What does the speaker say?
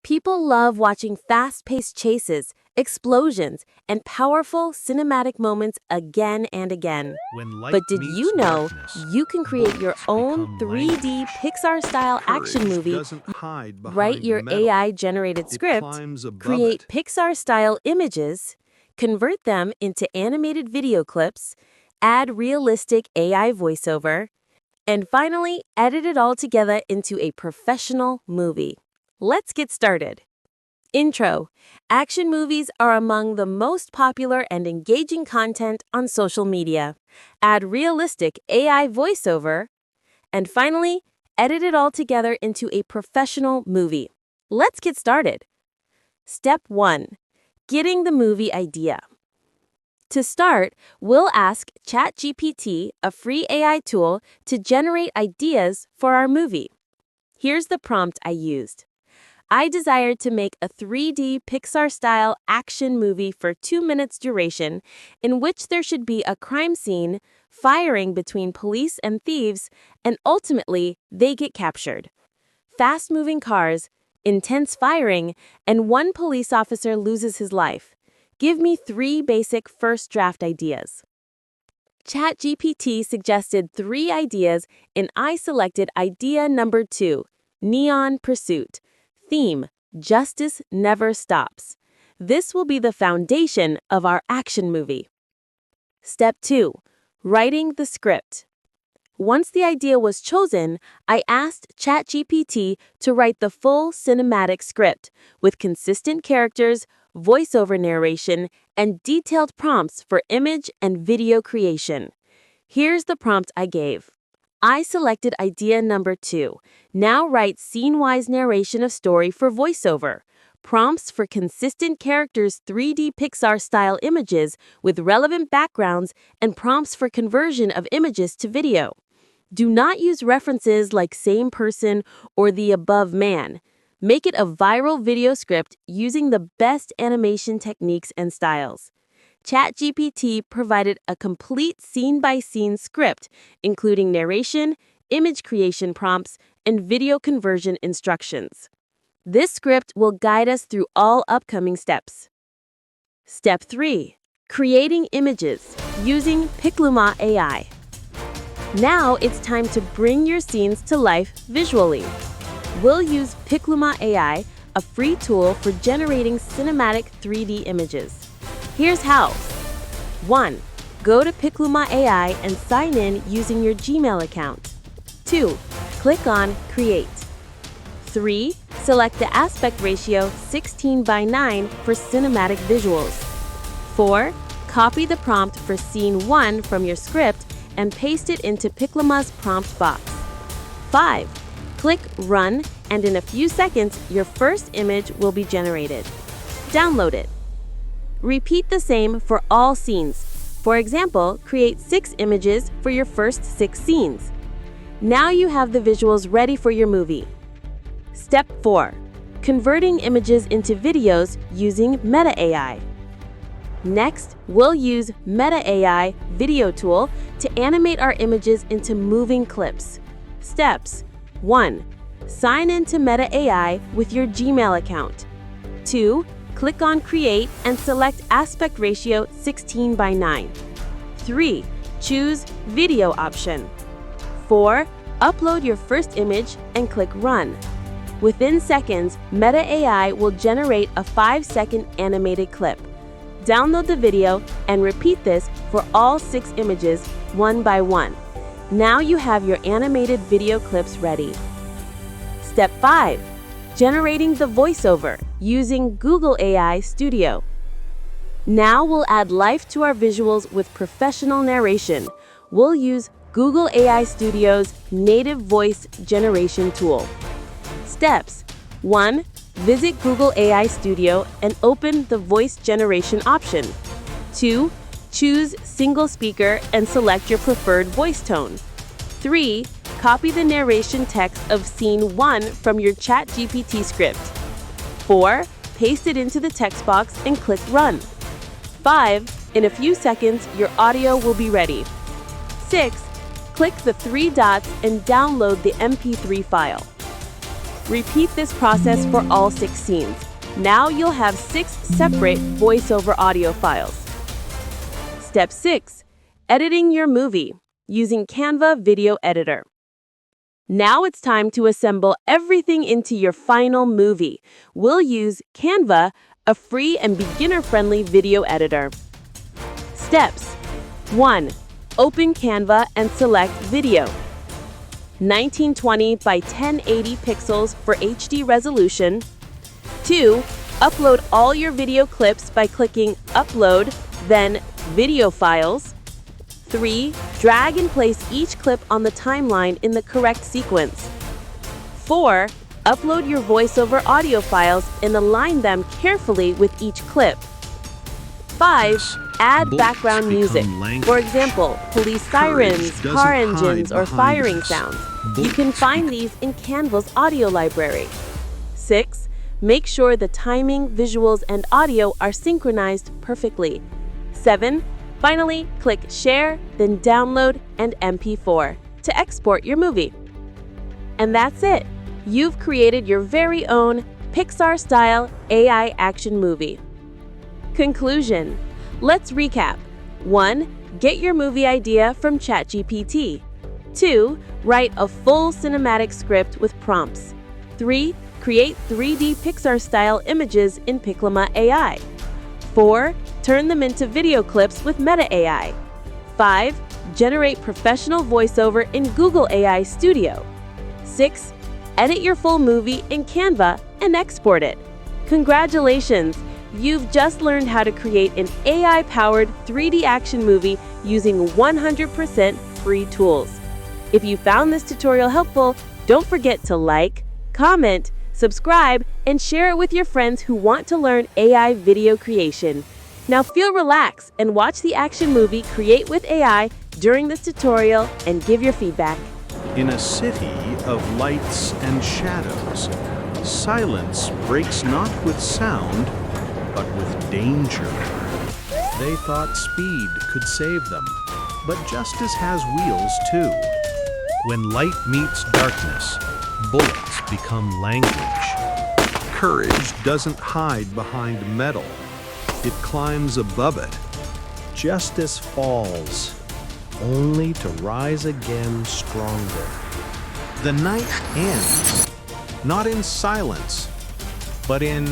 People love watching fast-paced chases, explosions, and powerful cinematic moments again and again. When light But did meets you know darkness, you can create your bullets own become 3D language. Pixar-style action Courage movie? doesn't hide Write behind your metal. AI-generated It script, climbs above create it. Pixar-style images, convert them into animated video clips, add realistic AI voiceover, and finally edit it all together into a professional movie. Let's get started. Intro. Action movies are among the most popular and engaging content on social media. Add realistic AI voiceover. And finally, edit it all together into a professional movie. Let's get started. Step 1. Getting the movie idea. To start, we'll ask ChatGPT, a free AI tool, to generate ideas for our movie. Here's the prompt I used. I desired to make a 3D Pixar-style action movie for 2 minutes duration in which there should be a crime scene, firing between police and thieves, and ultimately, they get captured. Fast-moving cars, intense firing, and one police officer loses his life. Give me 3 basic first draft ideas. ChatGPT suggested 3 ideas and I selected idea number 2, Neon Pursuit. Theme, Justice Never Stops. This will be the foundation of our action movie. Step 2. Writing the script. Once the idea was chosen, I asked ChatGPT to write the full cinematic script with consistent characters, voiceover narration, and detailed prompts for image and video creation. Here's the prompt I gave. I selected idea number 2. Now write scene-wise narration of story for voiceover. Prompts for consistent characters 3D Pixar-style images with relevant backgrounds and prompts for conversion of images to video. Do not use references like same person or the above man. Make it a viral video script using the best animation techniques and styles. ChatGPT provided a complete scene-by-scene script, including narration, image creation prompts, and video conversion instructions. This script will guide us through all upcoming steps. Step 3. Creating images using Picluma AI. Now it's time to bring your scenes to life visually. We'll use Picluma AI, a free tool for generating cinematic 3D images. Here's how. 1. Go to Picluma AI and sign in using your Gmail account. 2. Click on Create. 3. Select the aspect ratio 16:9 for cinematic visuals. 4. Copy the prompt for Scene 1 from your script and paste it into Picluma's prompt box. 5. Click Run, and in a few seconds, your first image will be generated. Download it. Repeat the same for all scenes. For example, create 6 images for your first 6 scenes. Now you have the visuals ready for your movie. Step 4. Converting images into videos using Meta AI. Next, we'll use Meta AI video tool to animate our images into moving clips. Steps. 1. Sign into Meta AI with your Gmail account. 2. Click on Create and select aspect ratio 16:9. 3. Choose Video option. 4. Upload your first image and click Run. Within seconds, Meta AI will generate a 5-second animated clip. Download the video and repeat this for all 6 images one by one. Now you have your animated video clips ready. Step 5. Generating the voiceover using Google AI Studio. Now we'll add life to our visuals with professional narration. We'll use Google AI Studio's native voice generation tool. Steps. 1. Visit Google AI Studio and open the voice generation option. 2. Choose single speaker and select your preferred voice tone. 3. Copy the narration text of Scene 1 from your ChatGPT script. 4. Paste it into the text box and click Run. 5. In a few seconds, your audio will be ready. 6. Click the 3 dots and download the MP3 file. Repeat this process for all 6 scenes. Now you'll have 6 separate voiceover audio files. Step 6. Editing your movie using Canva Video Editor. Now it's time to assemble everything into your final movie. We'll use Canva, a free and beginner-friendly video editor. Steps. 1. Open Canva and select Video. 1920 by 1080 pixels for HD resolution. 2. Upload all your video clips by clicking Upload, then Video Files. 3. Drag and place each clip on the timeline in the correct sequence. 4. Upload your voiceover audio files and align them carefully with each clip. 5. Add background music. For example, police sirens, car engines, or firing sounds. You can find these in Canva's audio library. 6. Make sure the timing, visuals, and audio are synchronized perfectly. 7. Finally, click Share, then Download and MP4 to export your movie. And that's it. You've created your very own Pixar-Style AI action movie. Conclusion. Let's recap. 1. Get your movie idea from ChatGPT. 2. Write a full cinematic script with prompts. 3. Create 3D Pixar-style images in Picluma AI. 4. Turn them into video clips with Meta AI. 5. Generate professional voiceover in Google AI Studio. 6. Edit your full movie in Canva and export it. Congratulations! You've just learned how to create an AI-powered 3D action movie using 100% free tools. If you found this tutorial helpful, don't forget to like, comment, subscribe, and share it with your friends who want to learn AI video creation. Now feel relaxed and watch the action movie Create with AI during this tutorial and give your feedback. In a city of lights and shadows, silence breaks not with sound, but with danger. They thought speed could save them, but justice has wheels too. When light meets darkness, bullets become language. Courage doesn't hide behind metal. It climbs above it. Justice falls, only to rise again stronger. The night ends, not in silence, but in